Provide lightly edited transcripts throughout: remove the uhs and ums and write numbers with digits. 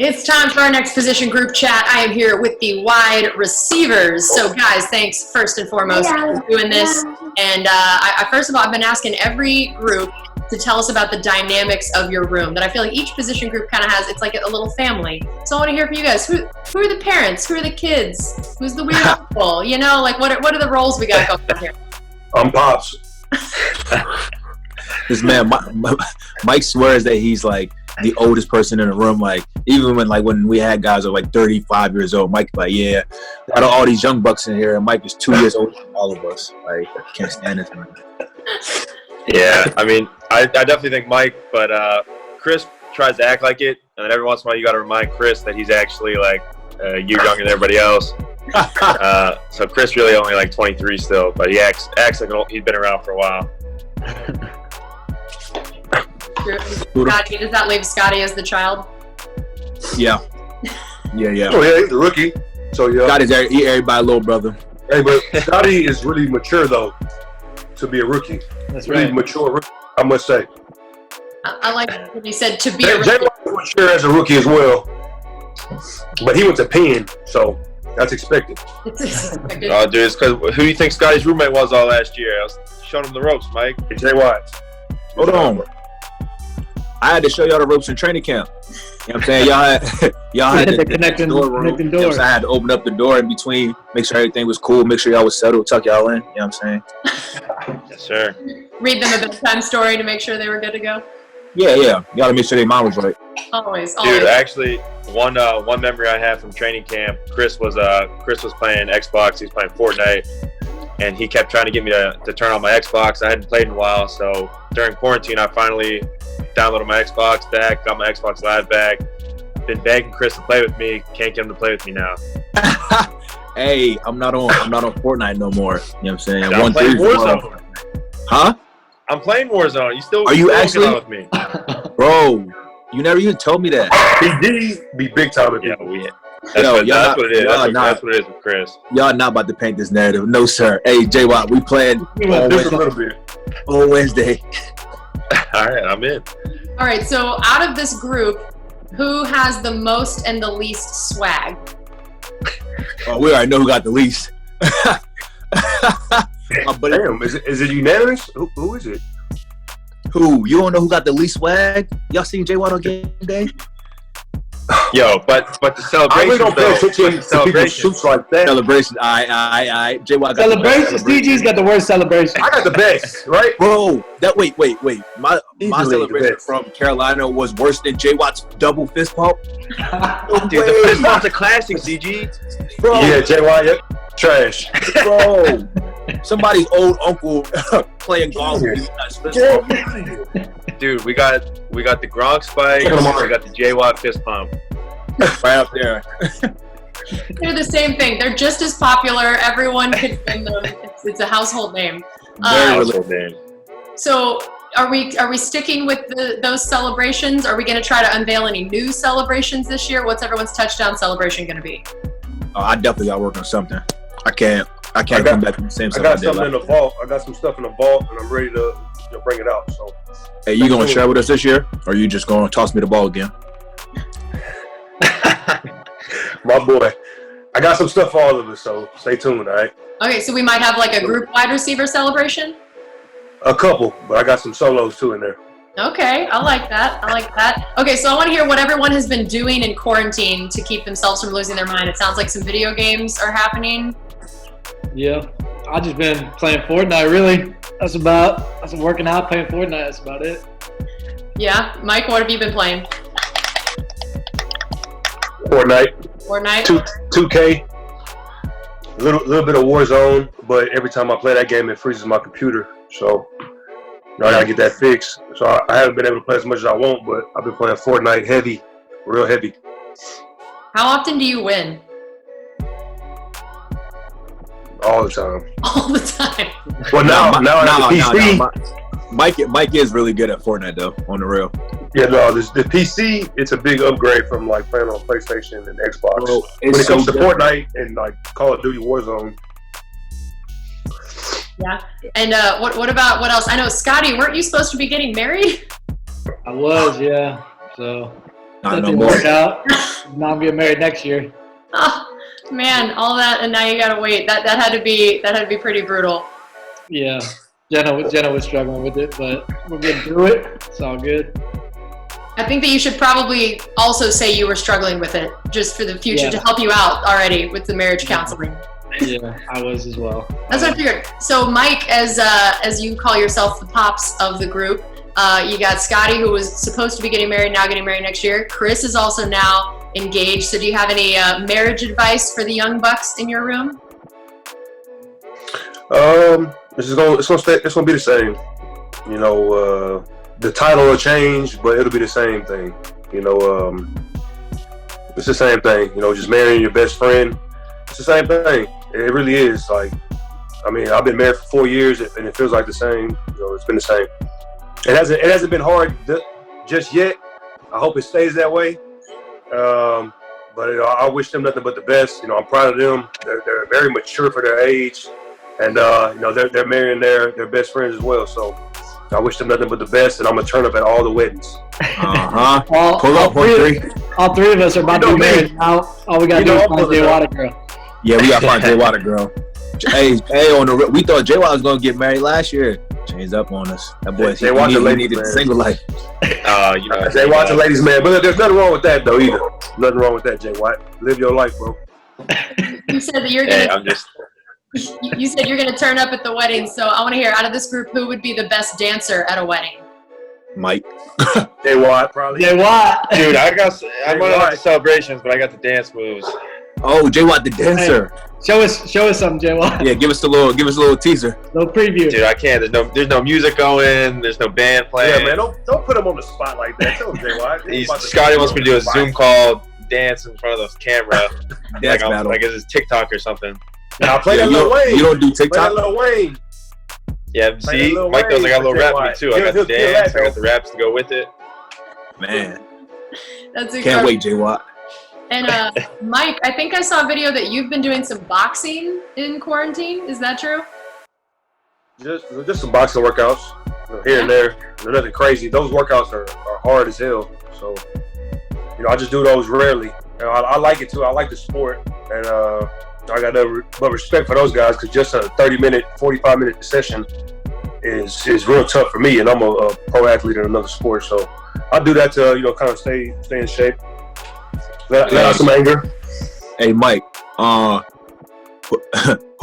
It's time for our next position group chat. I am here with the wide receivers. So, guys, thanks first and foremost for doing this. And first of all, I've been asking every group to tell us about the dynamics of your room. That I feel like each position group kind of has, it's like a little family. So I want to hear from you guys. Who are the parents? Who are the kids? Who's the weird uncle? You know, like what are the roles we got going on here? I'm Pops. This man, Mike swears that he's like the oldest person in the room. Like even when we had guys who were like 35 years old, Mike like, yeah, out of all these young bucks in here, and Mike is 2 years older than all of us. Like can't stand this man. Yeah, I mean, I definitely think Mike, but Chris tries to act like it, and then every once in a while you got to remind Chris that he's actually like a year younger than everybody else. So Chris really only like 23 still, but he acts like he's been around for a while. Scotty, does that leave Scotty as the child? Yeah. Oh yeah, he's a rookie. So yeah, Scotty's everybody's little brother. Hey, but Scotty is really mature though to be a rookie. That's really right. Mature rookie, I must say. I like when he said to be a Jay rookie. was mature as a rookie as well, but he went to Penn, so that's expected. Oh, dude, it's because who do you think Scotty's roommate was all last year? I was showing him the ropes, Mike. Hey, Jay Watt. Hold on. I had to show y'all the ropes in training camp. You know what I'm saying? Y'all had the connecting doors. You know, so I had to open up the door in between, make sure everything was cool, make sure y'all was settled, tuck y'all in. You know what I'm saying? Yes, sir. Read them a bedtime story to make sure they were good to go. Yeah. You gotta make sure their mom was right. Always. Dude, actually, one memory I have from training camp, Chris was playing Xbox. He was playing Fortnite, and he kept trying to get me to turn on my Xbox. I hadn't played in a while, so during quarantine, I finally downloaded my Xbox back, got my Xbox Live back. Been begging Chris to play with me. Can't get him to play with me now. Hey, I'm not on Fortnite no more. You know what I'm saying? I'm playing Warzone. Huh? I'm playing Warzone. You still? Are you actually with me, bro? You never even told me that. He did be big time at Yeah, me. that's what it is. That's what it is with Chris. Y'all not about to paint this narrative. No, sir. Hey, J. Watt, we playing Just a little bit. on Wednesday. All right, I'm in. All right, so out of this group, who has the most and the least swag? Oh, we already know who got the least. But Damn, is it unanimous? Who is it? who? You don't know who got the least swag? Y'all seen J. Watt on game day? Yo, but the I celebration. really don't pay attention to people's suits like that. Celebration. I. J. Watt got Celebrations. DG's got the worst celebration. I got the best, right? Bro, wait. My Easily celebration the best. from Carolina was worse than J. Watt's double fist pump. Dude, the fist pump's a classic, CG. Bro, Yeah, JY, yep. Trash. bro. Somebody's old uncle playing golf with these guys fist pump. Dude, we got the Gronk spike. Come on. We got the J Watt fist pump. Right up there. They're the same thing. They're just as popular. Everyone can win them. It's a household name. Household name. So are we sticking with those celebrations? Are we going to try to unveil any new celebrations this year? What's everyone's touchdown celebration going to be? Oh, I definitely got to work on something. I can't come back to the same I stuff got did something last in the vault. I got some stuff in the vault, and I'm ready to bring it out. So, Hey, you gonna share with us this year, or you just gonna toss me the ball again? my boy, I got some stuff for all of us. So stay tuned, all right? Okay, so we might have like a group wide receiver celebration. A couple, but I got some solos too in there. Okay, I like that. Okay, so I want to hear what everyone has been doing in quarantine to keep themselves from losing their mind. It sounds like some video games are happening. Yeah, I just been playing Fortnite. Really, that's working out, playing Fortnite. That's about it. Yeah, Mike, what have you been playing? Fortnite, Fortnite. 2K, a little bit of Warzone, but every time I play that game, it freezes my computer. So I gotta get that fixed. So I haven't been able to play as much as I want, but I've been playing Fortnite heavy, real heavy. How often do you win? All the time. All the time. Well, now I have the PC. Mike is really good at Fortnite though, on the real. Yeah, no, the PC, it's a big upgrade from like playing on PlayStation and Xbox. Bro, when it comes to Fortnite and like Call of Duty Warzone. Yeah. And what else? I know, Scotty, weren't you supposed to be getting married? I was, yeah. So Not That no didn't more. work out. Now I'm getting married next year. Oh, man, all that, and now you gotta wait. That had to be pretty brutal. Yeah. Jenna was struggling with it, but we're getting through it. It's all good. I think that you should probably also say you were struggling with it, just for the future, Yeah. to help you out already with the marriage counseling. Yeah, I was as well. That's what I figured. So, Mike, as you call yourself the pops of the group, you got Scotty, who was supposed to be getting married, now getting married next year. Chris is also now engaged. So, do you have any marriage advice for the young Bucs in your room? It's gonna be the same. You know, the title will change, but it'll be the same thing. You know, it's the same thing. You know, just marrying your best friend. It's the same thing. It really is. Like, I mean, I've been married for 4 years, and it feels like the same. You know, it's been the same. It hasn't been hard just yet. I hope it stays that way. But you know, I wish them nothing but the best. You know, I'm proud of them. They're very mature for their age, and you know, they're marrying their best friends as well. So I wish them nothing but the best, and I'm gonna turn up at all the weddings. Pull up, point three. All three of us are about to be married now. All we gotta do is find Jay Watt a girl. Yeah, we gotta find Jay Watt a girl. We thought Jay Watt was gonna get married last year. Changed up on us. That boy, Jay Watt's a ladies' needed man. Single life. You know, Jay Watt's a ladies' man, but there's nothing wrong with that though either. Nothing wrong with that, Jay Watt. Live your life, bro. You said that you're Hey, gonna. I'm just. You said you're gonna turn up at the wedding. So I want to hear, out of this group, who would be the best dancer at a wedding? Mike. Jay Watt, probably. Jay Watt. Dude, I'm gonna have the celebrations, but I got the dance moves. Oh, Jay Watt the dancer. Show us something, Jay Watt. Yeah, give us a little teaser. No preview. Dude, I can't. There's no music going. There's no band playing. Yeah, man, don't put him on the spot like that. Tell him, Jay Watt. Scotty wants me to do a Zoom call, dance in front of the camera, Dance battle. like it's TikTok or something. Now play that Lil Wayne. You don't do Play TikTok? that Lil Wayne. Yeah, see, Lil Mike knows I got a little Wayne, rap in me Jay too. I got the Watt. He'll dance, kill I that, got the raps to go with it. Man, That's can't wait, Jay Watt. And Mike, I think I saw a video that you've been doing some boxing in quarantine. Is that true? Just some boxing workouts, you know, here and there. They're nothing crazy. Those workouts are hard as hell. So, you know, I just do those rarely. You know, I like it too. I like the sport, and I got nothing but respect for those guys, because just a 30-minute, 45-minute session is real tough for me, and I'm a pro athlete in another sport. So I do that to, you know, kind of stay in shape. Let out some anger. Hey, Mike. Who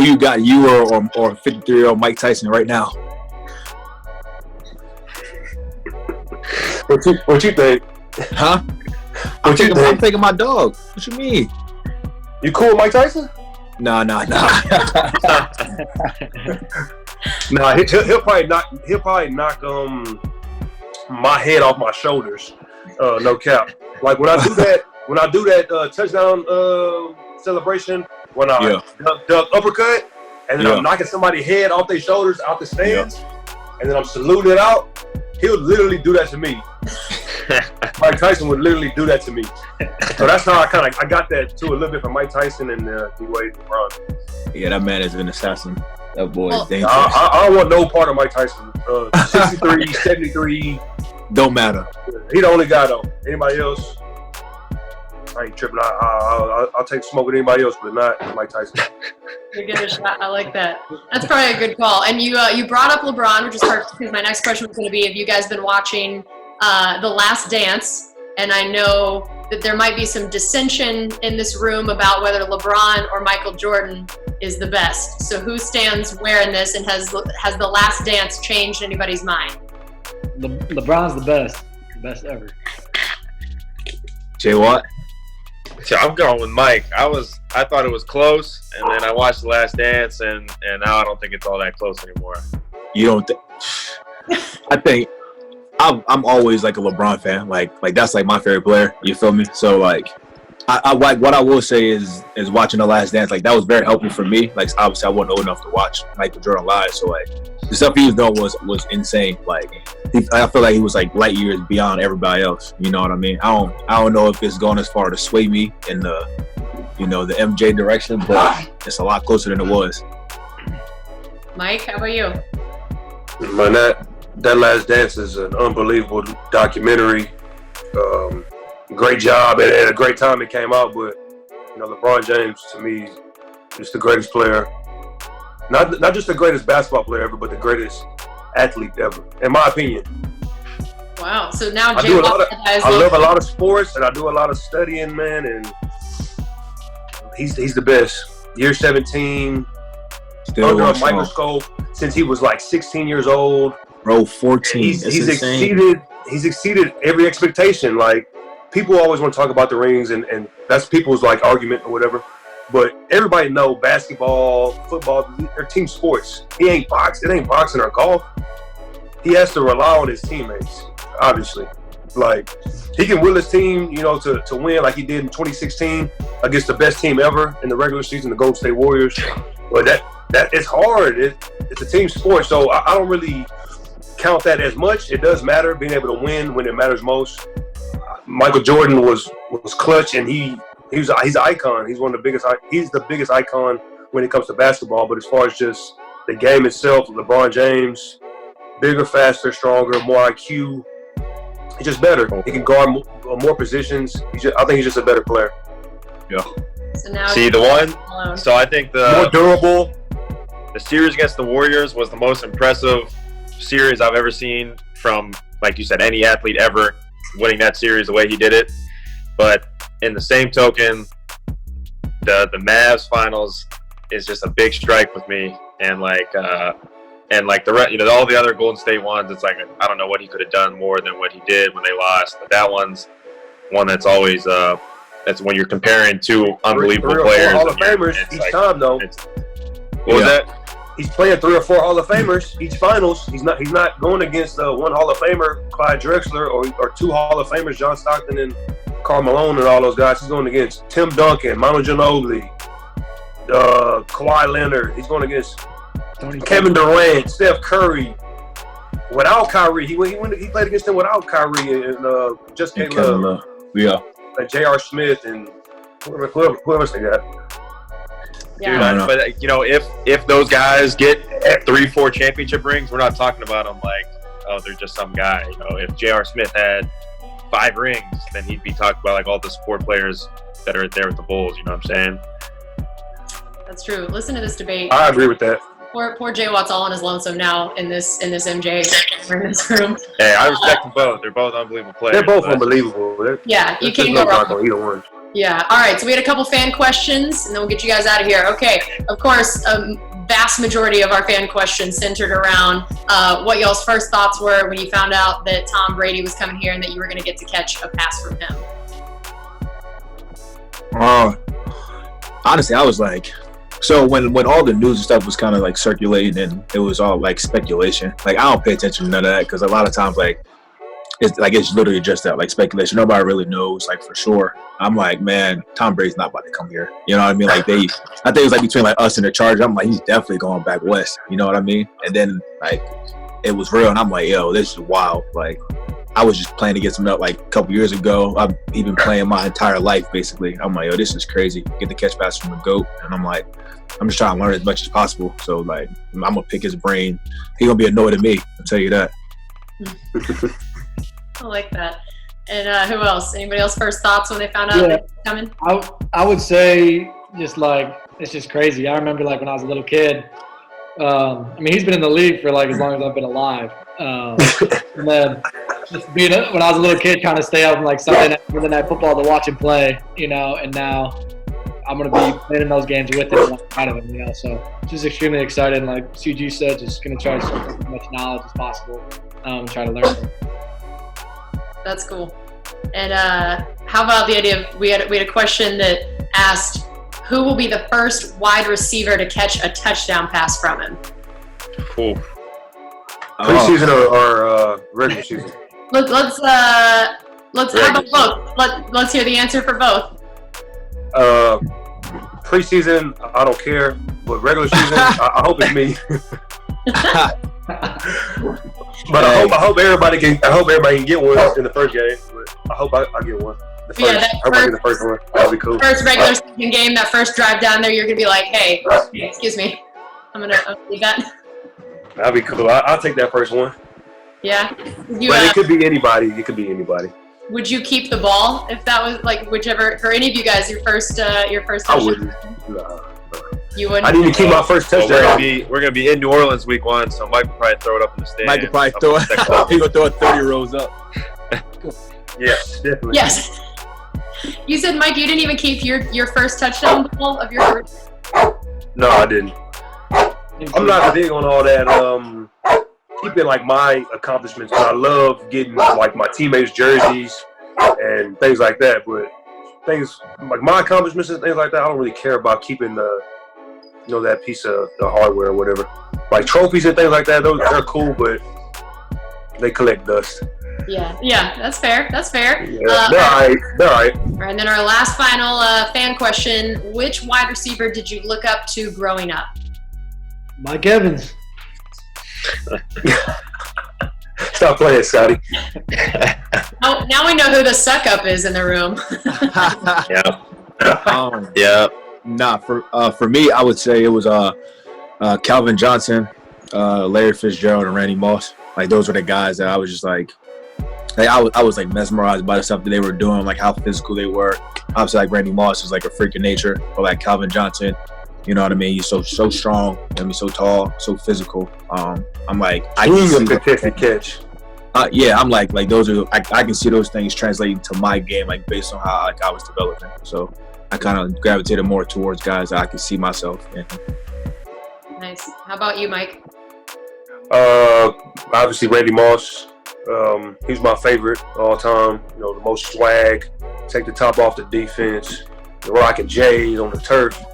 you got? You or 53-year-old Mike Tyson right now? What you think? Huh? I'm taking my dog. What you mean? You cool with Mike Tyson? Nah. Nah, he'll probably knock my head off my shoulders. No cap. Like when I do that touchdown celebration, when I duck uppercut, and then I'm knocking somebody's head off their shoulders out the stands, and then I'm saluting it out, he'll literally do that to me. Mike Tyson would literally do that to me. So that's how I got that too, a little bit from Mike Tyson and D-Wade and LeBron. Yeah, that man is an assassin. That boy is dangerous. I don't want no part of Mike Tyson. 63, 73. Don't matter. He the only guy though. Anybody else, I ain't tripping. I'll take smoke with anybody else, but not Mike Tyson. You're getting a shot. I like that. That's probably a good call. And you brought up LeBron, which is perfect, because my next question was going to be, have you guys been watching The Last Dance? And I know that there might be some dissension in this room about whether LeBron or Michael Jordan is the best. So who stands where in this, and has The Last Dance changed anybody's mind? LeBron's the best ever. Jay Watt? So I'm going with Mike. I thought it was close, and then I watched The Last Dance, and now I don't think it's all that close anymore. You don't think? I think I'm always like a LeBron fan. Like that's like my favorite player. You feel me? So like, I like, what I will say is watching The Last Dance. Like that was very helpful for me. Like obviously I wasn't old enough to watch Michael Jordan live, so like the stuff he was doing was insane. Like I feel like he was like light years beyond everybody else. You know what I mean? I don't know if it's going as far to sway me in the the MJ direction, but it's a lot closer than it was. Mike, how about you? Man, that Last Dance is an unbelievable documentary. great job at a great time it came out. But LeBron James to me is the greatest player. Not just the greatest basketball player ever, but the greatest athlete ever, in my opinion. Wow. So now I love a lot of sports and I do a lot of studying, man, and he's the best. Year 17, Still under a watching. microscope since he was like 16 years old. Bro, 14. He's exceeded every expectation. Like, people always want to talk about the rings, and that's people's like argument or whatever. But everybody know basketball, football, they're team sports. It ain't boxing or golf. He has to rely on his teammates, obviously. Like, he can will his team, to win like he did in 2016 against the best team ever in the regular season, the Golden State Warriors. But that it's hard. It's a team sport, so I don't really count that as much. It does matter being able to win when it matters most. Michael Jordan was clutch, and he's an icon. He's he's the biggest icon when it comes to basketball. But as far as just the game itself, LeBron James, bigger, faster, stronger, more IQ. He's just better. He can guard more positions. I think he's just a better player. Yeah. So now So I think more durable. The series against the Warriors was the most impressive series I've ever seen from, like you said, any athlete ever winning that series the way he did it. But in the same token, the Mavs finals is just a big strike with me, and the rest, all the other Golden State ones, it's like I don't know what he could have done more than what he did when they lost. But that one's one that's always that's when you're comparing two unbelievable players. Hall of Famers each time, though. What was that? He's playing 3 or 4 Hall of Famers each finals. He's not going against one Hall of Famer, Clyde Drexler, or 2 Hall of Famers, John Stockton and Karl Malone and all those guys. He's going against Tim Duncan, Manu Ginobili, Kawhi Leonard. He's going against Kevin Durant, Steph Curry. Without Kyrie, he played against him without Kyrie and just Kevin Love. Yeah. And J.R. Smith and whoever else they got. Yeah. But if those guys get 3-4 championship rings, we're not talking about them like, oh, they're just some guy. If J.R. Smith had 5 rings, then he'd be talked about like all the support players that are there with the Bulls. You know what I'm saying? That's true. Listen to this debate. I agree with that. Poor Jay Watt's all on his lonesome now in this MJ in this room. Hey, I respect them both. They're both unbelievable players. They're both unbelievable. You can't go wrong with either one. Yeah. All right. So we had a couple fan questions, and then we'll get you guys out of here. Okay. Of course, vast majority of our fan questions centered around what y'all's first thoughts were when you found out that Tom Brady was coming here and that you were going to get to catch a pass from him. Honestly, I was like, so when all the news and stuff was kind of like circulating and it was all like speculation, like I don't pay attention to none of that because a lot of times it's literally just that, like, speculation. Nobody really knows, like, for sure. I'm like, man, Tom Brady's not about to come here. You know what I mean? Like, I think it was like between like us and the Chargers. I'm like, he's definitely going back west. You know what I mean? And then like it was real, and I'm like, yo, this is wild. Like, I was just playing against him like a couple years ago. I've even playing my entire life basically. I'm like, yo, this is crazy. Get the catch pass from the GOAT, and I'm like, I'm just trying to learn as much as possible. So like, I'm gonna pick his brain. He gonna be annoyed at me. I'll tell you that. I like that. And who else? Anybody else first thoughts when they found out that he was coming? I would say just like, it's just crazy. I remember like when I was a little kid. I mean, he's been in the league for like as long as I've been alive. And then just when I was a little kid, trying to stay up from like Sunday night football to watch him play, and now I'm going to be playing in those games with him, out of him, So just extremely excited. And like CG said, just going to try to get as much knowledge as possible and try to learn from him. That's cool. And how about the idea of we had a question that asked, who will be the first wide receiver to catch a touchdown pass from him? Cool. Preseason or regular season? Let's how about both? Let's hear the answer for both. Preseason, I don't care, but regular season, I hope it's me. But I hope everybody can get one in the first game. But I hope I get one. The first one. That'd be cool. First regular season game, that first drive down there, you're gonna be like, "Hey, excuse me, I'm gonna leave that." That'd be cool. I'll take that first one. Yeah. But it could be anybody. It could be anybody. Would you keep the ball if that was like whichever for any of you guys your first touchdown? I wouldn't. Nah. You wouldn't. I didn't even keep my first Well, touchdown. we're gonna be in New Orleans week 1, so Mike will probably throw it up in the stand. Mike could probably throw it. He gonna throw it 30 rows up. Yeah, definitely. Yes. You said, Mike, you didn't even keep your first touchdown ball of your career? No, I didn't. I'm not big on all that. Keeping like my accomplishments. But I love getting like my teammates' jerseys and things like that. But things like my accomplishments and things like that, I don't really care about keeping that piece of the hardware or whatever. Like trophies and things like that, they're cool, but they collect dust. Yeah, that's fair. Yeah, they're all right. And then our last final fan question: which wide receiver did you look up to growing up? Mike Evans. Stop playing, Scotty. Now we know who the suck up is in the room. Yeah. Yeah. Nah, for me, I would say it was Calvin Johnson, Larry Fitzgerald, and Randy Moss. Like those were the guys that I was just like I was like mesmerized by the stuff that they were doing, like how physical they were. Obviously, like Randy Moss is like a freak of nature, but like Calvin Johnson, you know what I mean? He's so strong, so tall, so physical. I'm like, I can see contested catch. Yeah, I'm like those are I can see those things translating to my game, like based on how like I was developing. So I kind of gravitated more towards guys that I could see myself in. Nice. How about you, Mike? Obviously Randy Moss. He's my favorite all time. The most swag, take the top off the defense, the rocking J's on the turf. You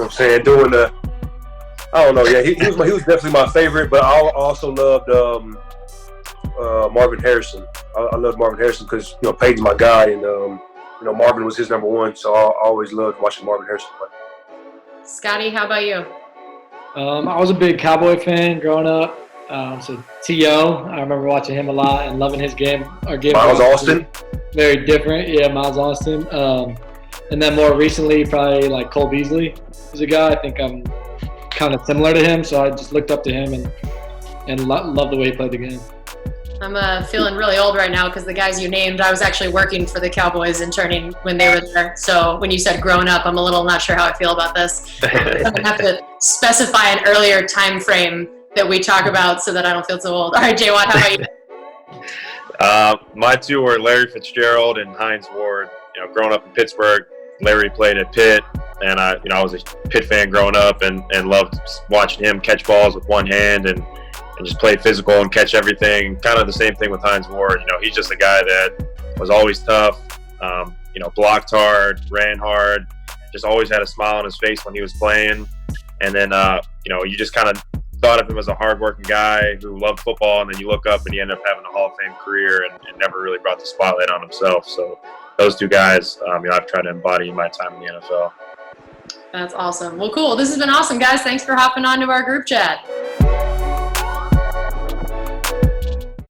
know what I'm saying? Doing I don't know. Yeah, he was definitely my favorite. But I also loved Marvin Harrison. I loved Marvin Harrison because Peyton's my guy, and Marvin was his number one. So I always loved watching Marvin Harrison play. Scotty, how about you? I was a big Cowboy fan growing up. So T.O., I remember watching him a lot and loving his game. Our game Miles Austin. Very different. Yeah, Miles Austin. And then more recently, probably like Cole Beasley is a guy. I think I'm kind of similar to him, so I just looked up to him and loved the way he played the game. I'm feeling really old right now because the guys you named, I was actually working for the Cowboys interning when they were there. So when you said growing up, I'm a little not sure how I feel about this. I'm going to have to specify an earlier time frame that we talk about so that I don't feel so old. All right, Jay Watt, how about you? My two were Larry Fitzgerald and Hines Ward. Growing up in Pittsburgh, Larry played at Pitt, and I was a Pitt fan growing up and loved watching him catch balls with one hand and just play physical and catch everything. Kind of the same thing with Hines Ward. He's just a guy that was always tough, blocked hard, ran hard, just always had a smile on his face when he was playing. And then, you just kind of thought of him as a hardworking guy who loved football, and then you look up and he ended up having a Hall of Fame career and never really brought the spotlight on himself. So those two guys, I've tried to embody in my time in the NFL. That's awesome. Well, cool. This has been awesome, guys. Thanks for hopping on to our group chat.